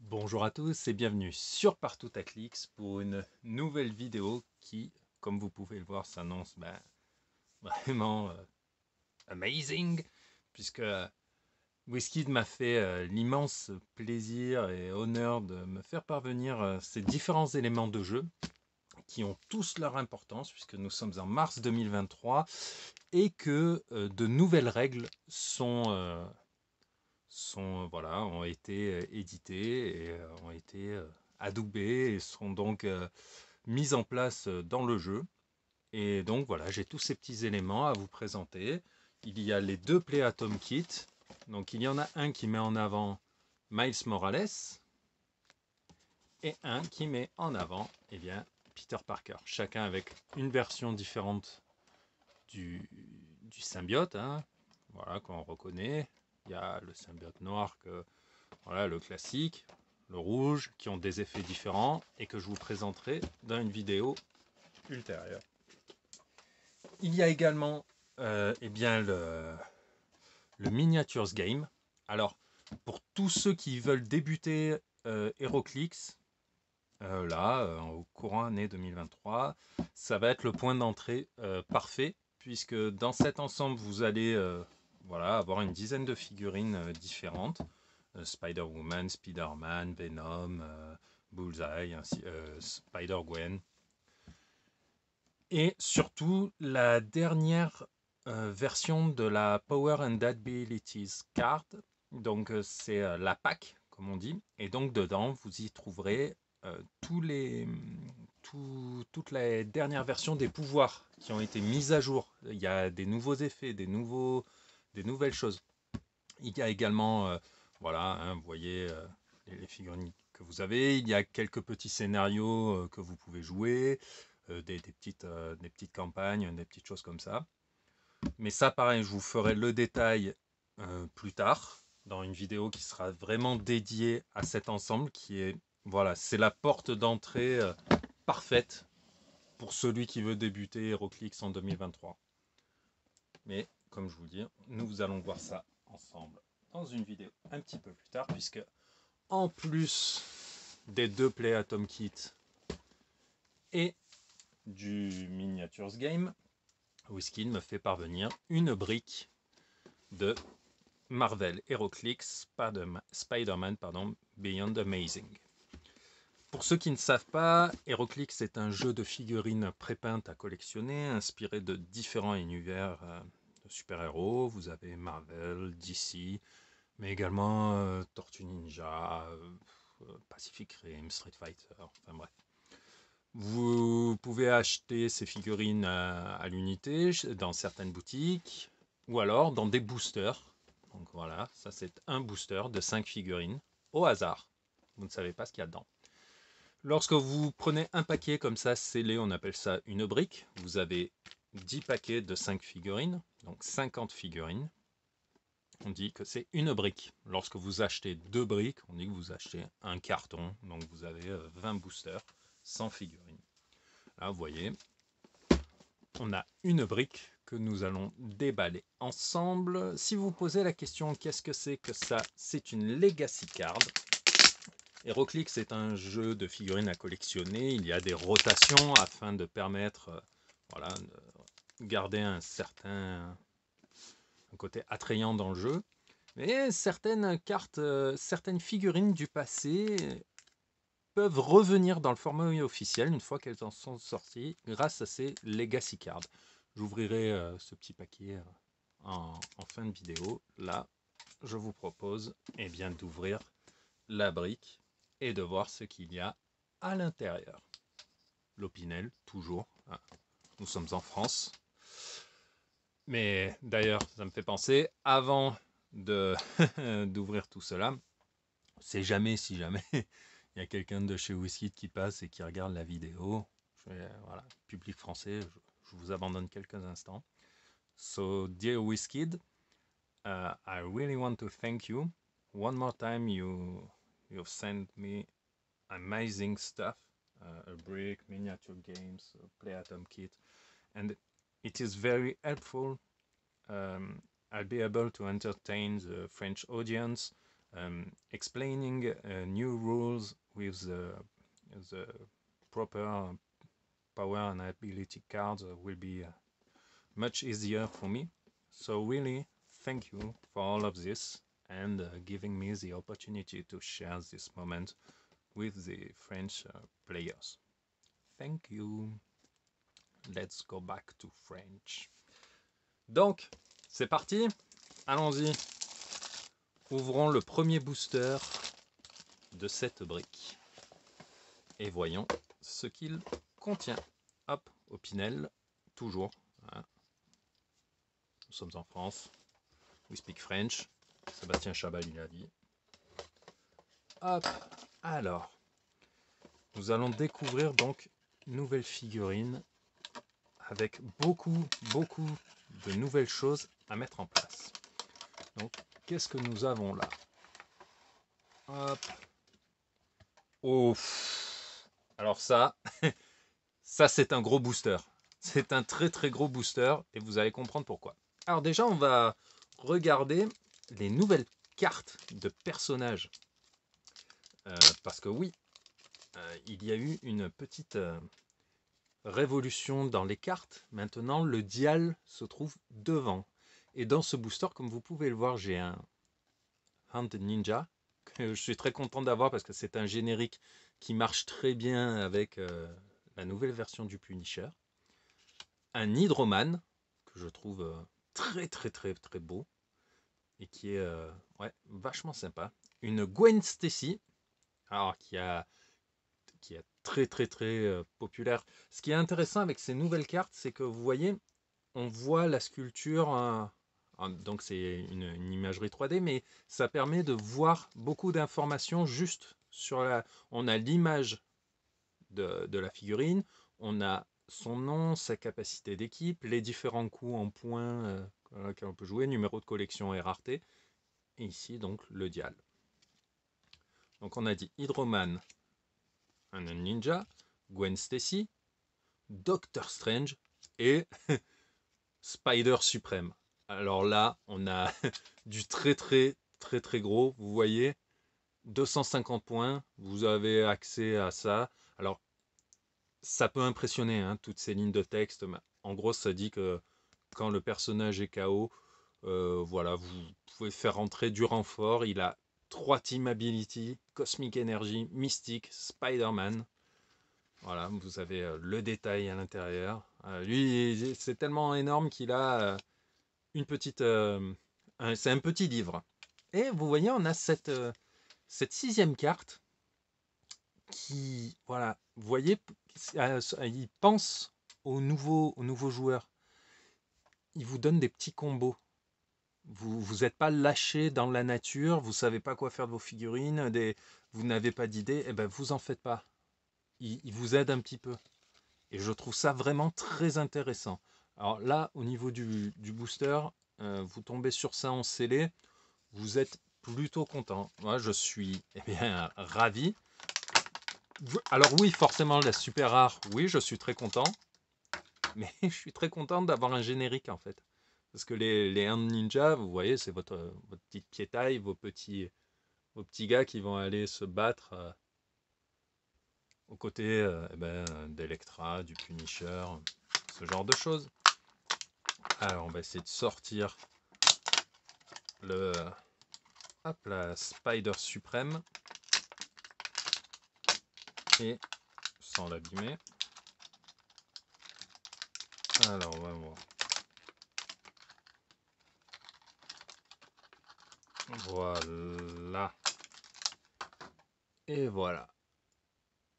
Bonjour à tous et bienvenue sur Partout à Clics pour une nouvelle vidéo qui, comme vous pouvez le voir, s'annonce vraiment amazing puisque Wizkid m'a fait l'immense plaisir et honneur de me faire parvenir ces différents éléments de jeu qui ont tous leur importance puisque nous sommes en mars 2023 et que de nouvelles règles ont été édités et ont été adoubés et sont donc mis en place dans le jeu. Et donc voilà, j'ai tous ces petits éléments à vous présenter. Il y a les deux Play Atom Kit. Donc il y en a un qui met en avant Miles Morales et un qui met en avant Peter Parker. Chacun avec une version différente du symbiote, hein, voilà, qu'on reconnaît. Il y a le symbiote noir voilà, le classique, le rouge, qui ont des effets différents et que je vous présenterai dans une vidéo ultérieure. Il y a également le Miniatures Game. Alors, pour tous ceux qui veulent débuter HeroClix, au courant année 2023, ça va être le point d'entrée parfait, puisque dans cet ensemble, vous allez avoir une dizaine de figurines différentes. Spider-Woman, Spider-Man, Venom, Bullseye, Spider-Gwen. Et surtout, la dernière version de la Power and Abilities card. Donc, c'est la pack, comme on dit. Et donc, dedans, vous y trouverez toutes les dernières versions des pouvoirs qui ont été mises à jour. Il y a des nouveaux effets, des nouvelles choses. Il y a également, vous voyez les figurines que vous avez. Il y a quelques petits scénarios que vous pouvez jouer, des petites campagnes, des petites choses comme ça. Mais ça, pareil, je vous ferai le détail plus tard, dans une vidéo qui sera vraiment dédiée à cet ensemble, qui est, voilà, c'est la porte d'entrée parfaite pour celui qui veut débuter HeroClix en 2023. Mais, comme je vous le dis, nous allons voir ça ensemble dans une vidéo un petit peu plus tard, puisque en plus des deux Play Atom Kit et du Miniatures Game, Wizkid me fait parvenir une brique de Marvel HeroClix Spider-Man Beyond Amazing. Pour ceux qui ne savent pas, HeroClix est un jeu de figurines prépeintes à collectionner, inspiré de différents univers de super-héros. Vous avez Marvel, DC, mais également Tortue Ninja, Pacific Rim, Street Fighter, enfin bref. Vous pouvez acheter ces figurines à l'unité dans certaines boutiques ou alors dans des boosters. Donc voilà, ça c'est un booster de 5 figurines au hasard. Vous ne savez pas ce qu'il y a dedans. Lorsque vous prenez un paquet comme ça scellé, on appelle ça une brique. Vous avez 10 paquets de 5 figurines, donc 50 figurines. On dit que c'est une brique. Lorsque vous achetez 2 briques, on dit que vous achetez un carton. Donc vous avez 20 boosters, 100 figurines. Là, vous voyez, on a une brique que nous allons déballer ensemble. Si vous vous posez la question, qu'est-ce que c'est que ça? C'est une Legacy Card. HeroClix est un jeu de figurines à collectionner. Il y a des rotations afin de permettre de garder un côté attrayant dans le jeu. Mais certaines cartes, certaines figurines du passé peuvent revenir dans le format officiel une fois qu'elles en sont sorties grâce à ces Legacy Cards. J'ouvrirai ce petit paquet en fin de vidéo. Là, je vous propose d'ouvrir la brique et de voir ce qu'il y a à l'intérieur. L'Opinel, toujours. Ah, nous sommes en France. Mais d'ailleurs, ça me fait penser, avant d'ouvrir tout cela, c'est jamais, si jamais, il y a quelqu'un de chez Wizkid qui passe et qui regarde la vidéo. Voilà, public français, je vous abandonne quelques instants. So, dear Wizkid, I really want to thank you. One more time, you've sent me amazing stuff, a brick, miniature games, a Play Atom kit, and it is very helpful. I'll be able to entertain the French audience explaining new rules with the proper power and ability cards will be much easier for me. So really, thank you for all of this and giving me the opportunity to share this moment with the French players. Thank you. Let's go back to French. Donc, c'est parti. Allons-y. Ouvrons le premier booster de cette brique. Et voyons ce qu'il contient. Hop, Opinel, toujours. Hein. Nous sommes en France. We speak French. Sébastien Chabal, il a dit. Hop, alors. Nous allons découvrir donc une nouvelle figurine avec beaucoup de nouvelles choses à mettre en place. Donc, qu'est-ce que nous avons là? Hop. Oh. Alors ça, ça c'est un gros booster. C'est un très gros booster et vous allez comprendre pourquoi. Alors déjà, on va regarder les nouvelles cartes de personnages. Parce que oui, il y a eu une petite révolution dans les cartes. Maintenant, le dial se trouve devant. Et dans ce booster, comme vous pouvez le voir, j'ai un Hunted Ninja que je suis très content d'avoir parce que c'est un générique qui marche très bien avec la nouvelle version du Punisher. Un Hydroman que je trouve très beau et qui est ouais, vachement sympa. Une Gwen Stacy, alors qui est très populaire. Ce qui est intéressant avec ces nouvelles cartes, c'est que vous voyez, on voit la sculpture, donc c'est une imagerie 3D, mais ça permet de voir beaucoup d'informations juste sur la... On a l'image de la figurine, on a son nom, sa capacité d'équipe, les différents coups en points qu'on peut jouer, numéro de collection et rareté, et ici donc le dial. Donc on a dit Hydroman, un ninja, Gwen Stacy, Doctor Strange et Spider Suprême. Alors là, on a du très gros. Vous voyez, 250 points. Vous avez accès à ça. Alors, ça peut impressionner, hein, toutes ces lignes de texte. En gros, ça dit que quand le personnage est KO, voilà, vous pouvez faire rentrer du renfort. Il a 3 team ability, Cosmic Energy, Mystique, Spider-Man. Voilà, vous avez le détail à l'intérieur. Lui, c'est tellement énorme qu'il a une petite... c'est un petit livre. Et vous voyez, on a cette 6e carte qui, voilà, vous voyez, il pense aux nouveaux joueurs. Il vous donne des petits combos. Vous n'êtes pas lâché dans la nature, vous savez pas quoi faire de vos figurines, vous n'avez pas d'idée, et ben vous en faites pas. Il vous aide un petit peu. Et je trouve ça vraiment très intéressant. Alors là, au niveau du booster, vous tombez sur ça en scellé, vous êtes plutôt content. Moi, je suis bien ravi. Alors oui, forcément, la super rare, oui, je suis très content. Mais je suis très content d'avoir un générique, en fait. Parce que les Hand Ninja, vous voyez, c'est votre petite piétaille, vos petits gars qui vont aller se battre aux côtés d'Electra, du Punisher, ce genre de choses. Alors, on va essayer de sortir la Spider Suprême. Et sans l'abîmer. Alors, on va voir. Voilà. Et voilà.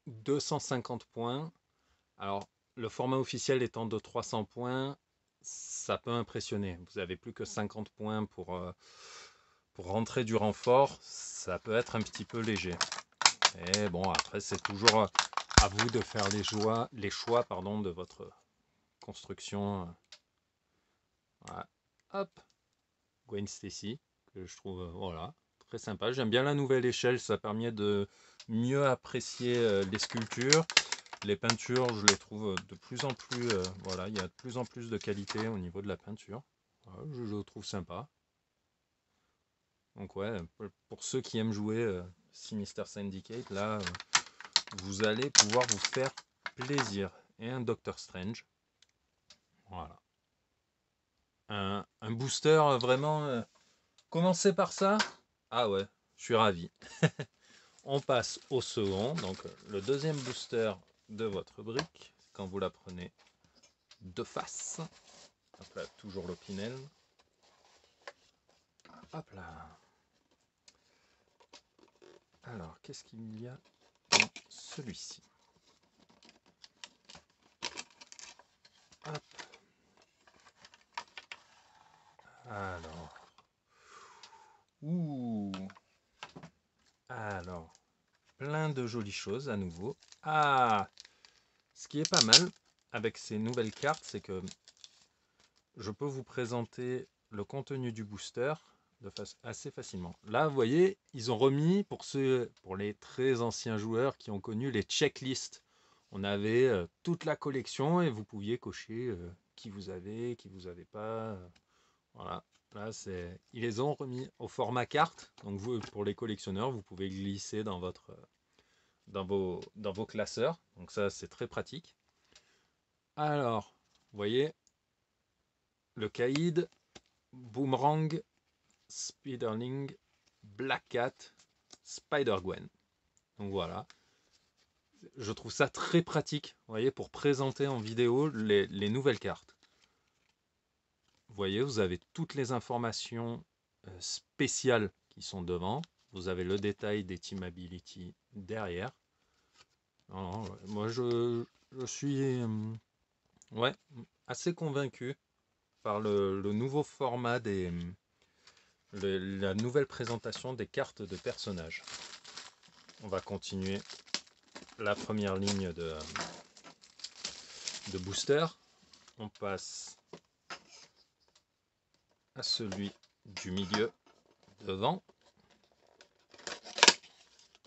250 points. Alors, le format officiel étant de 300 points, ça peut impressionner. Vous avez plus que 50 points pour rentrer du renfort. Ça peut être un petit peu léger. Et bon, après, c'est toujours à vous de faire les choix de votre construction. Voilà. Hop. Gwen Stacy, que je trouve voilà, très sympa. J'aime bien la nouvelle échelle, ça permet de mieux apprécier les sculptures. Les peintures, je les trouve de plus en plus, voilà, il y a de plus en plus de qualité au niveau de la peinture. Voilà, je trouve sympa. Donc ouais, pour ceux qui aiment jouer Sinister Syndicate, là, vous allez pouvoir vous faire plaisir. Et un Doctor Strange. Voilà. Un booster vraiment... commencez par ça. Ah ouais, je suis ravi. On passe au second. Donc le deuxième booster de votre brique, quand vous la prenez de face. Hop là, toujours l'Opinel. Hop là. Alors, qu'est-ce qu'il y a dans celui-ci? Hop. Alors. Ouh. Alors, plein de jolies choses à nouveau. Ah, ce qui est pas mal avec ces nouvelles cartes, c'est que je peux vous présenter le contenu du booster de face assez facilement. Là, vous voyez, ils ont remis pour les très anciens joueurs qui ont connu les checklists. On avait toute la collection et vous pouviez cocher qui vous avez pas. Voilà. Là, ils les ont remis au format carte. Donc vous, pour les collectionneurs, vous pouvez glisser dans vos classeurs. Donc ça, c'est très pratique. Alors, vous voyez, le Kaïd, Boomerang, Spiderling, Black Cat, Spider-Gwen. Donc voilà. Je trouve ça très pratique, vous voyez, pour présenter en vidéo les nouvelles cartes. Vous voyez, vous avez toutes les informations spéciales qui sont devant. Vous avez le détail des Team Ability derrière. Non, non, moi, je suis ouais, assez convaincu par le nouveau format la nouvelle présentation des cartes de personnages. On va continuer la première ligne de booster. On passe à celui du milieu devant.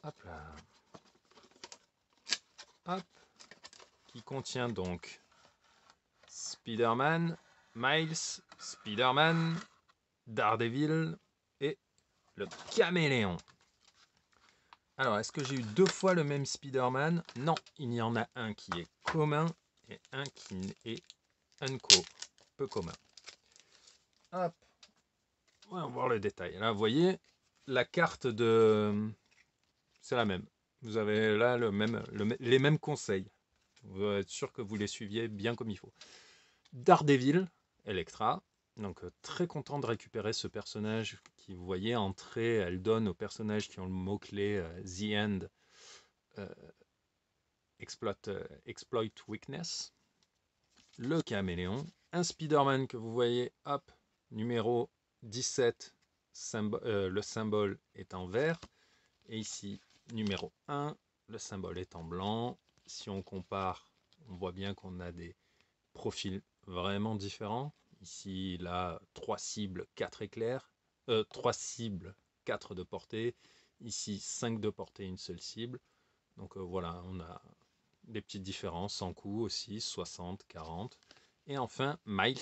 Hop là. Hop. Qui contient donc Spider-Man, Miles, Spider-Man, Daredevil et le Caméléon. Alors, est-ce que j'ai eu 2 fois le même Spider-Man? Non, il y en a un qui est commun et un qui est unco, peu commun. Hop. Ouais, on va voir le détail. Là, vous voyez, la carte c'est la même. Vous avez là les mêmes conseils. Vous devez être sûr que vous les suiviez bien comme il faut. Daredevil, Electra. Donc très content de récupérer ce personnage qui, vous voyez, entrée, elle donne aux personnages qui ont le mot-clé The End, exploit Weakness. Le Caméléon. Un Spider-Man que vous voyez, hop, numéro 17, le symbole est en vert. Et ici, numéro 1, le symbole est en blanc. Si on compare, on voit bien qu'on a des profils vraiment différents. Ici, là, 3 cibles, 4 éclairs. 3 cibles, 4 de portée. Ici, 5 de portée, une seule cible. Donc voilà, on a des petites différences en coût aussi, 60, 40. Et enfin, Miles,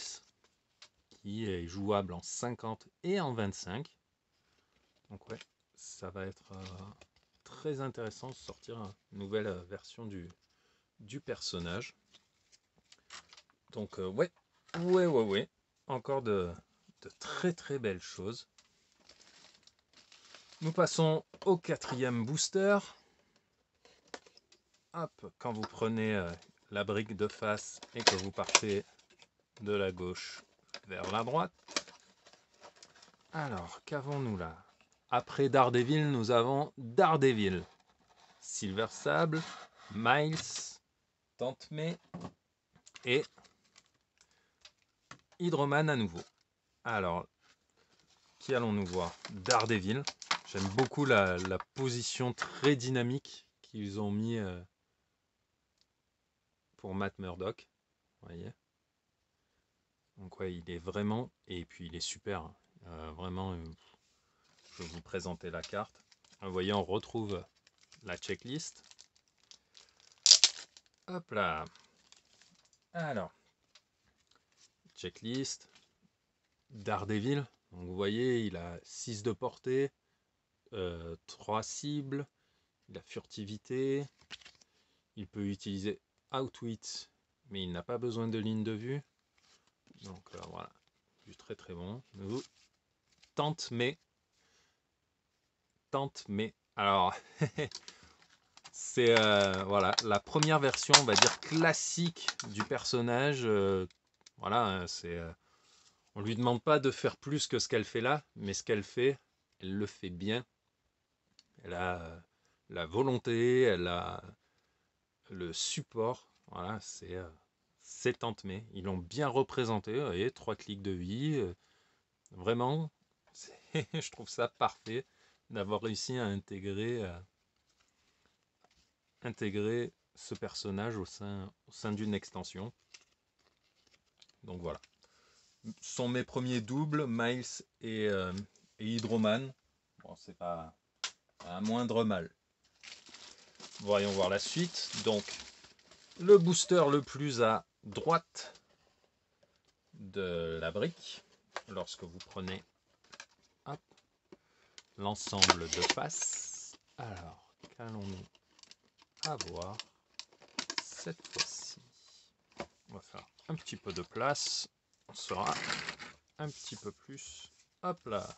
qui est jouable en 50 et en 25. Donc ouais, ça va être très intéressant de sortir une nouvelle version du personnage. Donc ouais. Encore de très très belles choses. Nous passons au 4e booster. Hop, quand vous prenez la brique de face et que vous partez de la gauche vers la droite. Alors, qu'avons-nous là? Après Daredevil, nous avons Daredevil, Silver Sable, Miles, Tante May et Hydroman à nouveau. Alors, qui allons-nous voir? Daredevil. J'aime beaucoup la position très dynamique qu'ils ont mis pour Matt Murdock. Vous voyez? Donc ouais, il est vraiment... Et puis il est super. Vraiment, je vais vous présenter la carte. Vous voyez, on retrouve la checklist. Hop là. Alors, checklist. Daredevil. Donc vous voyez, il a 6 de portée, 3 cibles, il a furtivité, il peut utiliser Outwit, mais il n'a pas besoin de ligne de vue. Donc voilà, du très très bon. Nous, tente mais. Alors, c'est voilà, la première version, on va dire, classique du personnage. Voilà, hein, on lui demande pas de faire plus que ce qu'elle fait là, mais ce qu'elle fait, elle le fait bien. Elle a la volonté, elle a le support. Voilà, c'est Tante May. Ils l'ont bien représenté. Vous voyez, 3 clics de vie. Vraiment, je trouve ça parfait d'avoir réussi à intégrer ce personnage au sein d'une extension. Donc voilà. Ce sont mes premiers doubles, Miles et Hydroman. Bon, c'est pas un moindre mal. Voyons voir la suite. Donc, le booster le plus à droite de la brique, lorsque vous prenez l'ensemble de faces. Alors, qu'allons-nous avoir cette fois-ci? On va faire un petit peu de place. On sera un petit peu plus. Hop là.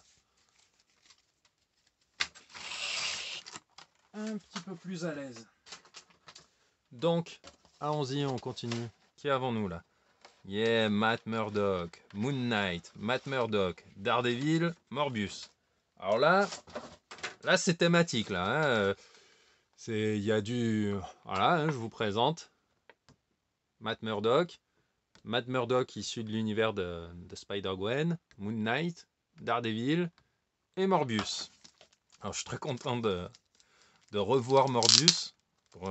Un petit peu plus à l'aise. Donc, allons-y, on continue. Qui avons-nous là? Yeah, Matt Murdock, Moon Knight, Matt Murdock, Daredevil, Morbius. Alors là c'est thématique là. Hein. Il y a du... Voilà, hein, je vous présente Matt Murdock. Matt Murdock issu de l'univers de Spider-Gwen, Moon Knight, Daredevil et Morbius. Alors je suis très content de revoir Morbius. Pour,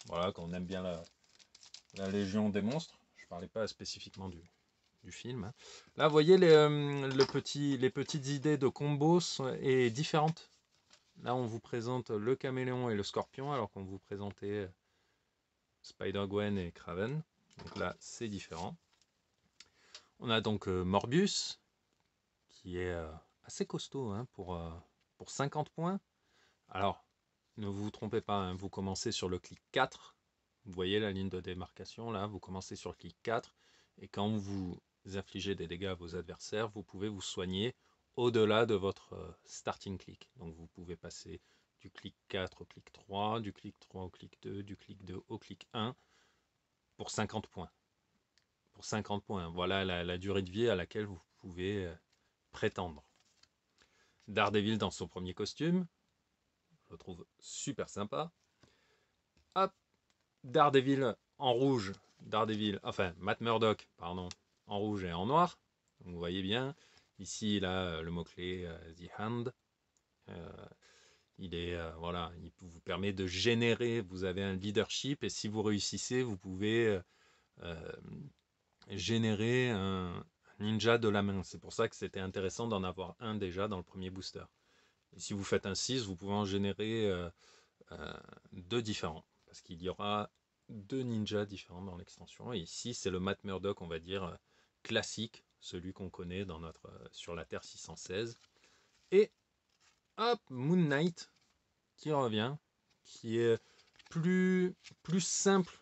voilà, qu'on aime bien la Légion des monstres. Je parlais pas spécifiquement du film. Hein. Là, vous voyez, les petites idées de combos sont différentes. Là, on vous présente le caméléon et le scorpion, alors qu'on vous présentait Spider-Gwen et Kraven. Donc là, c'est différent. On a donc Morbius, qui est assez costaud hein, pour 50 points. Alors, ne vous trompez pas, hein, vous commencez sur le clic 4. Vous voyez la ligne de démarcation, là, vous commencez sur le clic 4. Et quand vous infligez des dégâts à vos adversaires, vous pouvez vous soigner au-delà de votre starting click. Donc vous pouvez passer du clic 4 au clic 3, du clic 3 au clic 2, du clic 2 au clic 1, pour 50 points. Pour 50 points, voilà la durée de vie à laquelle vous pouvez prétendre. Daredevil dans son premier costume, je le trouve super sympa. Hop, Daredevil en rouge, Matt Murdock, pardon, en rouge et en noir. Donc vous voyez bien, ici il a le mot-clé The Hand. Voilà, il vous permet de générer, vous avez un leadership et si vous réussissez, vous pouvez générer un ninja de la main. C'est pour ça que c'était intéressant d'en avoir un déjà dans le premier booster. Et si vous faites un 6, vous pouvez en générer 2 différents. Parce qu'il y aura 2 ninjas différents dans l'extension. Et ici, c'est le Matt Murdock, on va dire, classique, celui qu'on connaît sur la Terre 616. Et hop, Moon Knight qui revient, qui est plus simple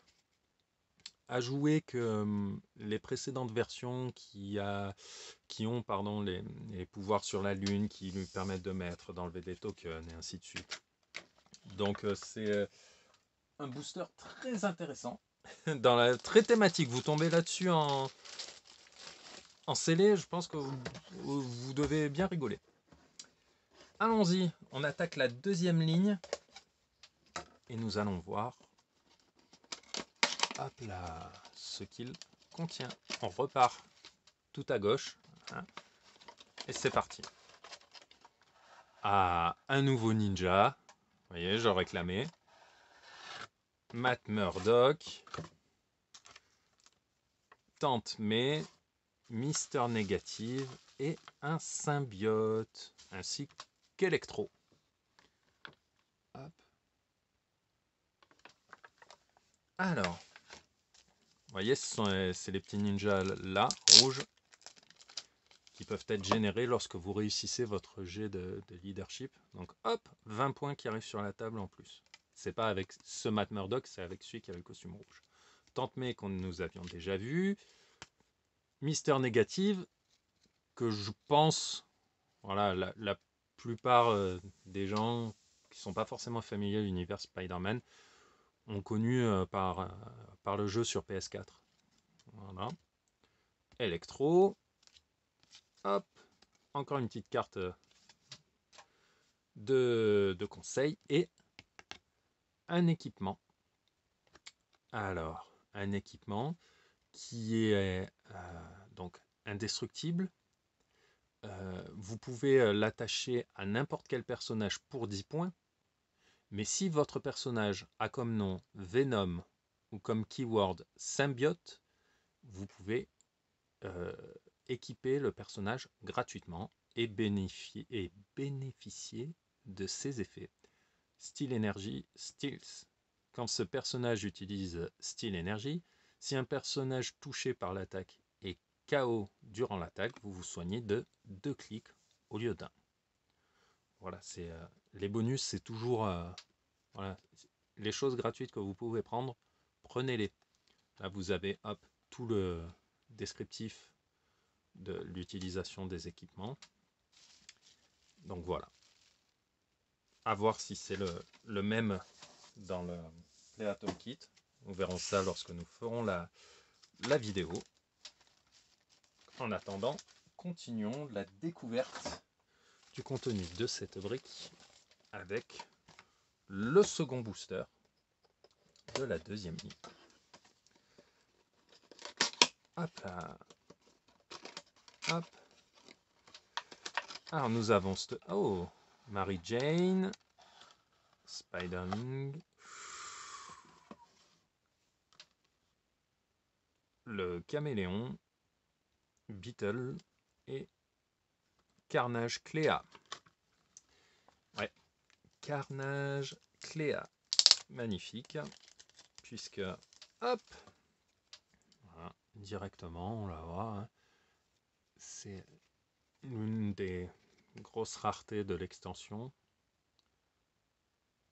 à jouer que les précédentes versions qui ont les pouvoirs sur la lune qui lui permettent de mettre, d'enlever des tokens et ainsi de suite. Donc c'est un booster très intéressant, très thématique. Vous tombez là-dessus en scellé, je pense que vous devez bien rigoler. Allons-y, on attaque la deuxième ligne et nous allons voir hop là, ce qu'il contient. On repart tout à gauche hein, et c'est parti. Ah, un nouveau ninja. Vous voyez, je réclamais. Matt Murdock. Tante May. Mister Négative. Et un symbiote. Ainsi qu'Electro. Hop. Alors. Vous voyez, c'est les petits ninjas là, rouges. qui peuvent être générés lorsque vous réussissez votre jet de leadership. Donc hop, 20 points qui arrivent sur la table en plus. C'est pas avec ce Matt Murdock, c'est avec celui qui avait le costume rouge. Tante May qu'on nous avions déjà vu. Mister Négative, que je pense, voilà, la plupart des gens qui sont pas forcément familiers à l'univers Spider-Man ont connu par le jeu sur PS4. Voilà. Electro. Hop. Encore une petite carte de conseil et un équipement. Alors, un équipement qui est donc indestructible. Vous pouvez l'attacher à n'importe quel personnage pour 10 points. Mais si votre personnage a comme nom Venom ou comme keyword symbiote, vous pouvez équiper le personnage gratuitement et bénéficier de ses effets. Steel Energy, Steals. Quand ce personnage utilise Steel Energy, si un personnage touché par l'attaque est KO durant l'attaque, vous vous soignez de 2 clics au lieu d'1. Voilà, c'est les bonus, c'est toujours voilà, les choses gratuites que vous pouvez prendre, prenez-les. Là, vous avez hop, tout le descriptif de l'utilisation des équipements. Donc voilà. À voir si c'est le même dans le Playatome Kit. Nous verrons ça lorsque nous ferons la vidéo. En attendant, continuons la découverte du contenu de cette brique avec le second booster de la deuxième ligne. Hop là. Hop. Alors nous avons Mary Jane, Spider-Man, le Caméléon, Beetle et Carnage Cléa. Ouais, Carnage Cléa. Magnifique, puisque, hop, voilà, directement, on la voit, hein, c'est l'une des grosses raretés de l'extension,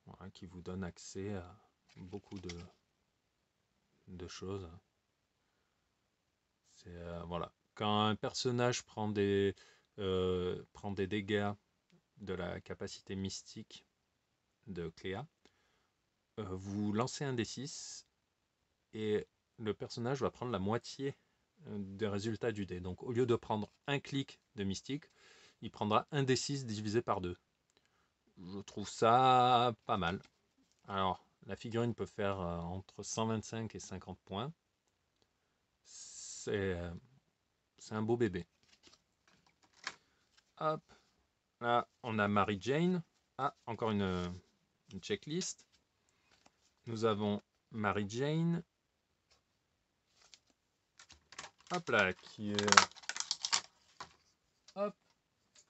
voilà, qui vous donne accès à beaucoup de choses. C'est voilà, quand un personnage prend des dégâts de la capacité mystique de Cléa, vous lancez un D6 et le personnage va prendre la moitié des résultats du dé. Donc au lieu de prendre un clic de mystique, il prendra un D6 divisé par 2. Je trouve ça pas mal. Alors, la figurine peut faire entre 125 et 50 points. C'est un beau bébé. Hop, là on a Mary Jane. Ah, encore une checklist. Nous avons Mary Jane. Hop là, qui est hop,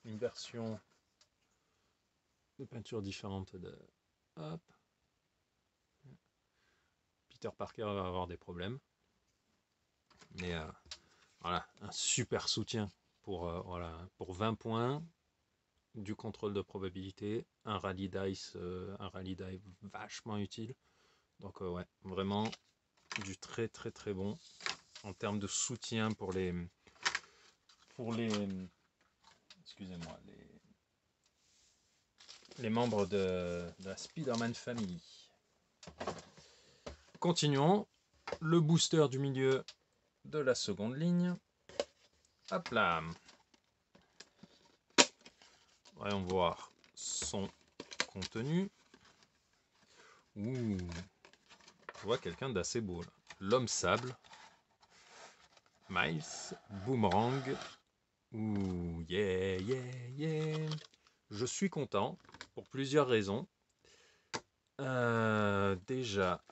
une version de peinture différente de hop. Peter Parker va avoir des problèmes. Mais voilà, un super soutien pour, voilà, pour 20 points, du contrôle de probabilité, un rally dice vachement utile. Donc ouais, vraiment du très très très bon en termes de soutien pour les excusez-moi, les membres de la Spider-Man Family. Continuons. Le booster du milieu de la seconde ligne. Hop là. Voyons voir son contenu. Ouh, je vois quelqu'un d'assez beau là. L'homme sable. Miles. Boomerang. Ouh, yeah, yeah, yeah. Je suis content pour plusieurs raisons. Déjà,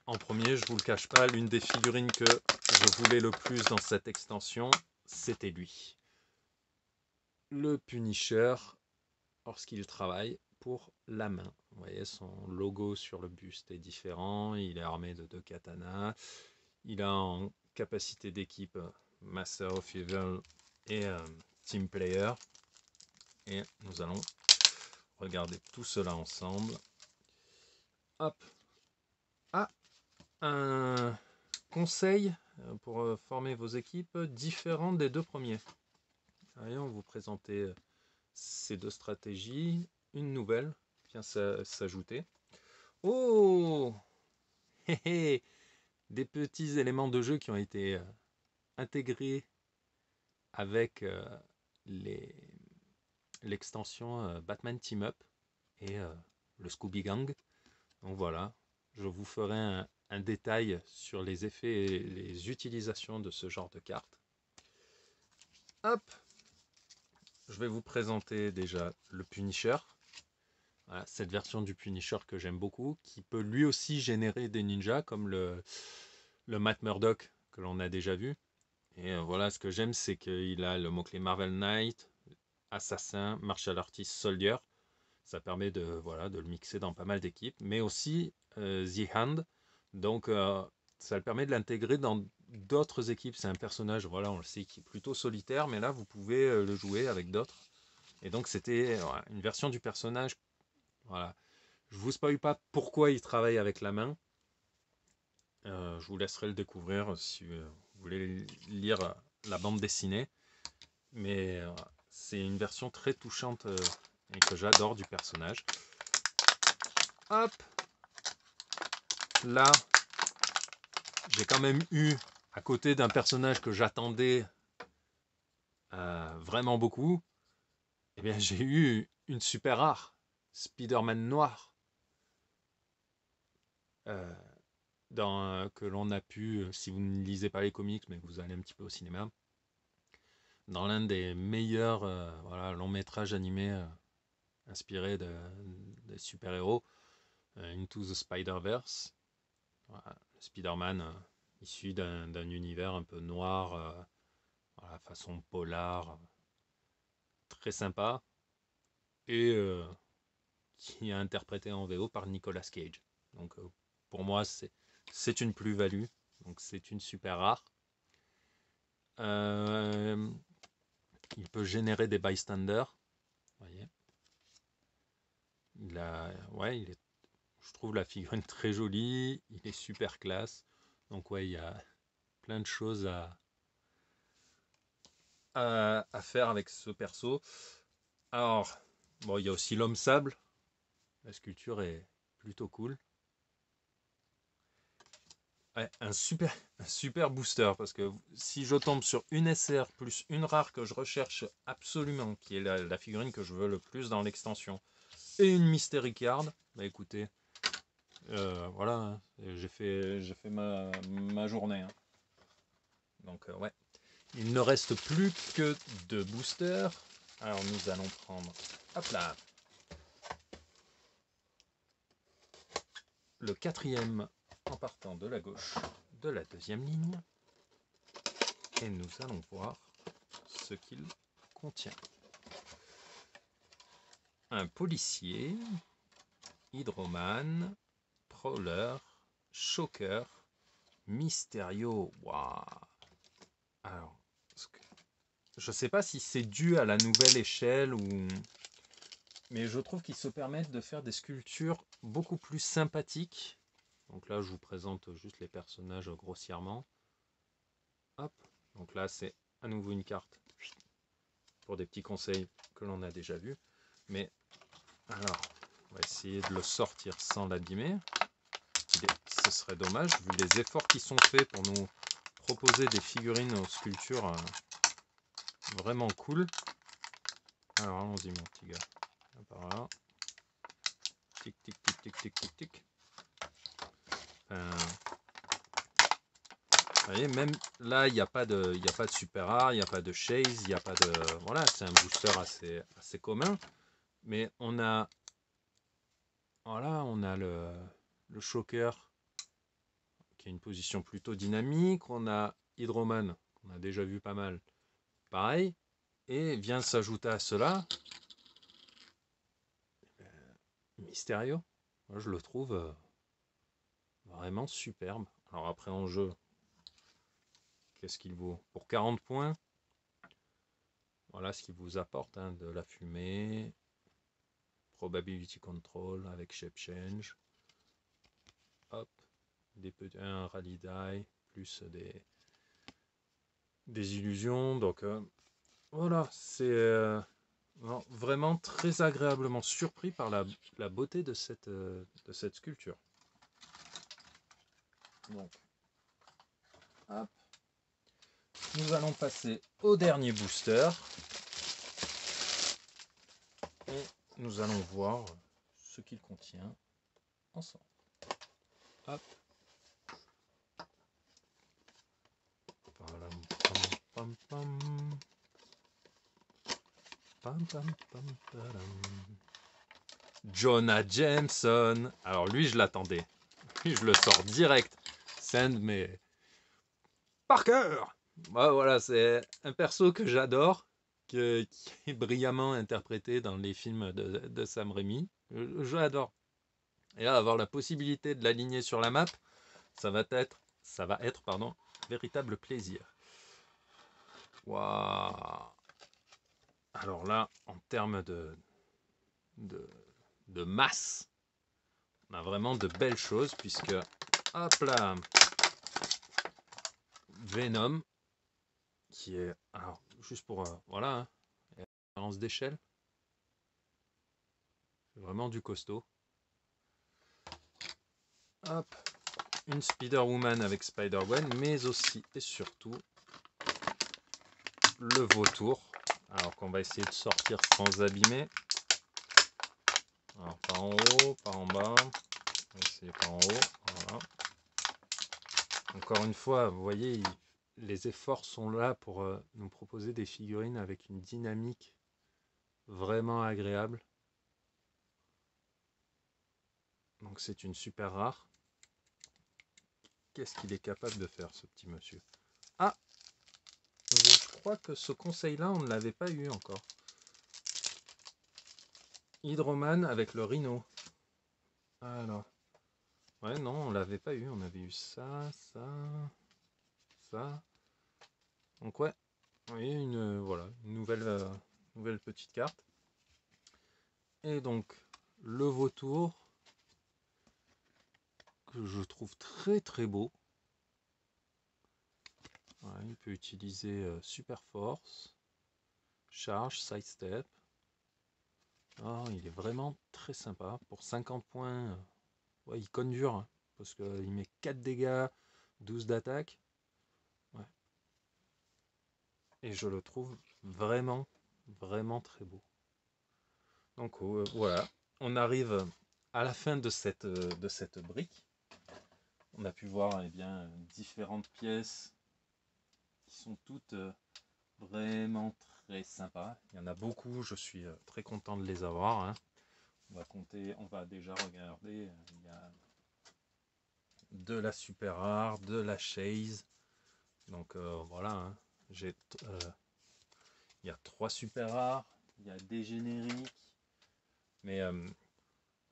en premier, je vous le cache pas, l'une des figurines que je voulais le plus dans cette extension, c'était lui. Le Punisher, lorsqu'il travaille pour la main. Vous voyez, son logo sur le buste est différent. Il est armé de 2 katanas. Il a en capacité d'équipe Master of Evil et Team Player. Et nous allons regarder tout cela ensemble. Hop. Ah, un conseil pour former vos équipes différentes des deux premiers. Allez, on va vous présenter ces deux stratégies. Une nouvelle vient s'ajouter. Oh, des petits éléments de jeu qui ont été intégrés avec l'extension Batman Team Up et le Scooby Gang. Donc voilà, je vous ferai un détail sur les effets et les utilisations de ce genre de cartes. Hop, je vais vous présenter déjà le Punisher. Voilà, cette version du Punisher que j'aime beaucoup, qui peut lui aussi générer des ninjas comme le Matt Murdock que l'on a déjà vu. Et voilà, ce que j'aime, c'est qu'il a le mot-clé Marvel Knight, Assassin, Martial Artist, Soldier. Ça permet de, voilà, de le mixer dans pas mal d'équipes, mais aussi The Hand. Donc ça le permet de l'intégrer dans d'autres équipes. C'est un personnage, voilà, on le sait, qui est plutôt solitaire, mais là vous pouvez le jouer avec d'autres. Et donc c'était voilà, une version du personnage. Voilà. Je vous spoil pas pourquoi il travaille avec la main. Je vous laisserai le découvrir si vous voulez lire la bande dessinée. Mais c'est une version très touchante et que j'adore du personnage. Hop, là, j'ai quand même eu, à côté d'un personnage que j'attendais vraiment beaucoup, eh bien, j'ai eu une super rare, Spider-Man noir, que l'on a pu, si vous ne lisez pas les comics, mais que vous allez un petit peu au cinéma, dans l'un des meilleurs voilà, longs métrages animés inspirés des super-héros, Into the Spider-Verse. Voilà, Spider-Man issu d'un univers un peu noir, voilà, façon polar, très sympa, et qui est interprété en VO par Nicolas Cage. Donc pour moi, c'est une plus-value, donc c'est une super rare. Il peut générer des bystanders, voyez. Je trouve la figurine très jolie, il est super classe. Donc ouais, il y a plein de choses à faire avec ce perso. Alors, bon, il y a aussi l'homme sable. La sculpture est plutôt cool. Ouais, un super booster, parce que si je tombe sur une SR plus une rare que je recherche absolument, qui est la figurine que je veux le plus dans l'extension, et une Mystery Card, bah écoutez, voilà, hein, j'ai fait ma journée. Hein. Donc ouais, il ne reste plus que 2 boosters. Alors nous allons prendre, hop là, le 4e en partant de la gauche de la 2e ligne. Et nous allons voir ce qu'il contient. Un policier, hydroman, prowler, choker, Mysterio. Waouh. Alors, je sais pas si c'est dû à la nouvelle échelle ou... Mais je trouve qu'ils se permettent de faire des sculptures beaucoup plus sympathiques. Donc là, je vous présente juste les personnages grossièrement. Hop. Donc là, c'est à nouveau une carte pour des petits conseils que l'on a déjà vus. Mais alors, on va essayer de le sortir sans l'abîmer. Ce serait dommage, vu les efforts qui sont faits pour nous proposer des figurines aux sculptures vraiment cool. Alors allons-y mon petit gars. Par là. Tic tic tic tic tic tic tic. Vous voyez, même là, il n'y a pas de super rare, il n'y a pas de chase, il n'y a pas de... Voilà, c'est un booster assez commun. Mais on a... Voilà, on a le choker qui a une position plutôt dynamique. On a Hydroman, qu'on a déjà vu pas mal. Pareil. Et vient s'ajouter à cela Mysterio. Moi, je le trouve vraiment superbe. Alors après en jeu, qu'est-ce qu'il vaut? Pour 40 points, Voilà ce qui vous apporte, hein, de la fumée, probability control avec shape change. Hop, un rally die, plus des illusions. Donc voilà, c'est vraiment très agréablement surpris par la beauté de cette sculpture. Donc, hop. Nous allons passer au dernier booster. Et nous allons voir ce qu'il contient ensemble. Hop. Pam, pam, pam, pam, pam, Jonah Jameson. Alors lui, je l'attendais. Lui, je le sors direct. Send, mais par cœur. Bah, voilà, c'est un perso que j'adore, qui est brillamment interprété dans les films de Sam Raimi. Je l'adore. Et là, avoir la possibilité de l'aligner sur la map, ça va être, pardon, véritable plaisir. Waouh. Alors là, en termes de masse, on a vraiment de belles choses, puisque, hop là, Venom, qui est, alors, juste pour, voilà, hein, balance d'échelle, c'est vraiment du costaud. Hop, une Spider-Woman avec Spider-Gwen, mais aussi et surtout le vautour. Alors qu'on va essayer de sortir sans abîmer. Alors, par en haut, par en bas. On va essayer par en haut. Voilà. Encore une fois, vous voyez, les efforts sont là pour nous proposer des figurines avec une dynamique vraiment agréable. Donc c'est une super rare. Qu'est-ce qu'il est capable de faire, ce petit monsieur? Ah, je crois que ce conseil-là, on ne l'avait pas eu encore. Hydroman avec le rhino. Alors, ouais, non, on l'avait pas eu. On avait eu ça, ça, ça. Donc ouais, vous voyez, voilà, une nouvelle petite carte. Et donc, le vautour, que je trouve très très beau. Ouais, il peut utiliser Super Force, Charge, Sidestep. Oh, il est vraiment très sympa. Pour 50 points, ouais, il conne dur, hein, parce qu'il met 4 dégâts, 12 d'attaque. Ouais. Et je le trouve vraiment, vraiment très beau. Donc voilà, on arrive à la fin de cette brique. On a pu voir, eh bien, différentes pièces qui sont toutes vraiment très sympas. Il y en a beaucoup, je suis très content de les avoir, hein. On va déjà regarder. Il y a de la super rare, de la chase. Donc voilà, hein. Il y a 3 super rares, il y a des génériques. Mais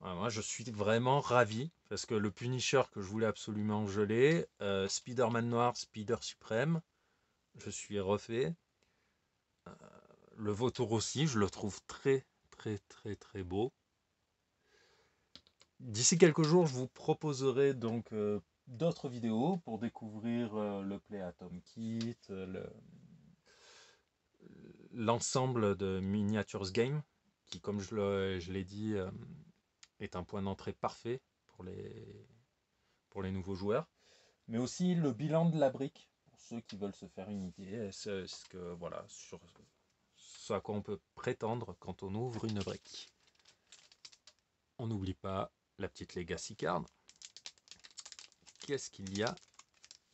moi, je suis vraiment ravi parce que le Punisher que je voulais absolument geler, Spider-Man noir, Spider suprême, je suis refait. Le vautour aussi, je le trouve très très très très beau. D'ici quelques jours, je vous proposerai donc d'autres vidéos pour découvrir le Play Atom Kit, l'ensemble de Miniatures Game, qui, comme je l'ai dit, est un point d'entrée parfait pour les nouveaux joueurs. Mais aussi le bilan de la brique, pour ceux qui veulent se faire une idée, voilà, sur ce à quoi on peut prétendre quand on ouvre une brique. On n'oublie pas la petite Legacy Card. Qu'est-ce qu'il y a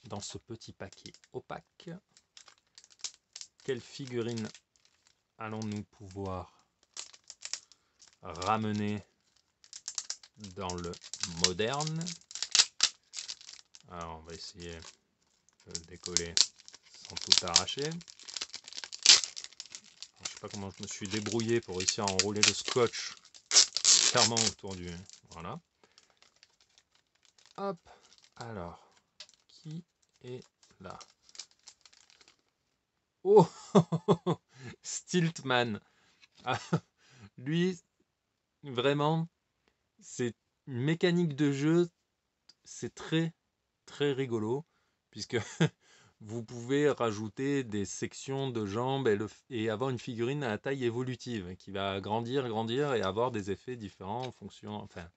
dans ce petit paquet opaque? Quelle figurine allons-nous pouvoir ramener dans le moderne? Alors on va essayer de le décoller sans tout arracher. Alors, je sais pas comment je me suis débrouillé pour réussir à enrouler le scotch clairement autour du... Voilà. Hop. Alors, qui est là? Oh Stiltman. Ah, lui, vraiment, c'est une mécanique de jeu, c'est très très rigolo, puisque vous pouvez rajouter des sections de jambes et avoir une figurine à taille évolutive qui va grandir, grandir et avoir des effets différents en fonction. Enfin,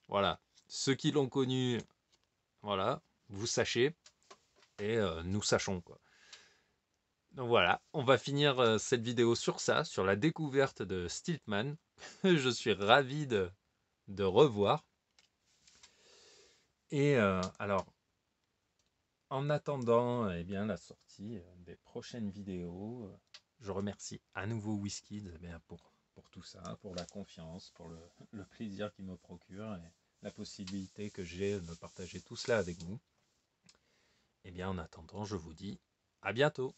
voilà. Ceux qui l'ont connu, voilà, vous sachez et nous sachons quoi. Donc voilà, on va finir cette vidéo sur ça, sur la découverte de Stiltman. Je suis ravi de revoir. Et alors, en attendant eh bien, la sortie des prochaines vidéos, je remercie à nouveau WizKids pour tout ça, pour la confiance, pour le plaisir qu'il me procure et la possibilité que j'ai de partager tout cela avec vous. Et bien en attendant, je vous dis à bientôt.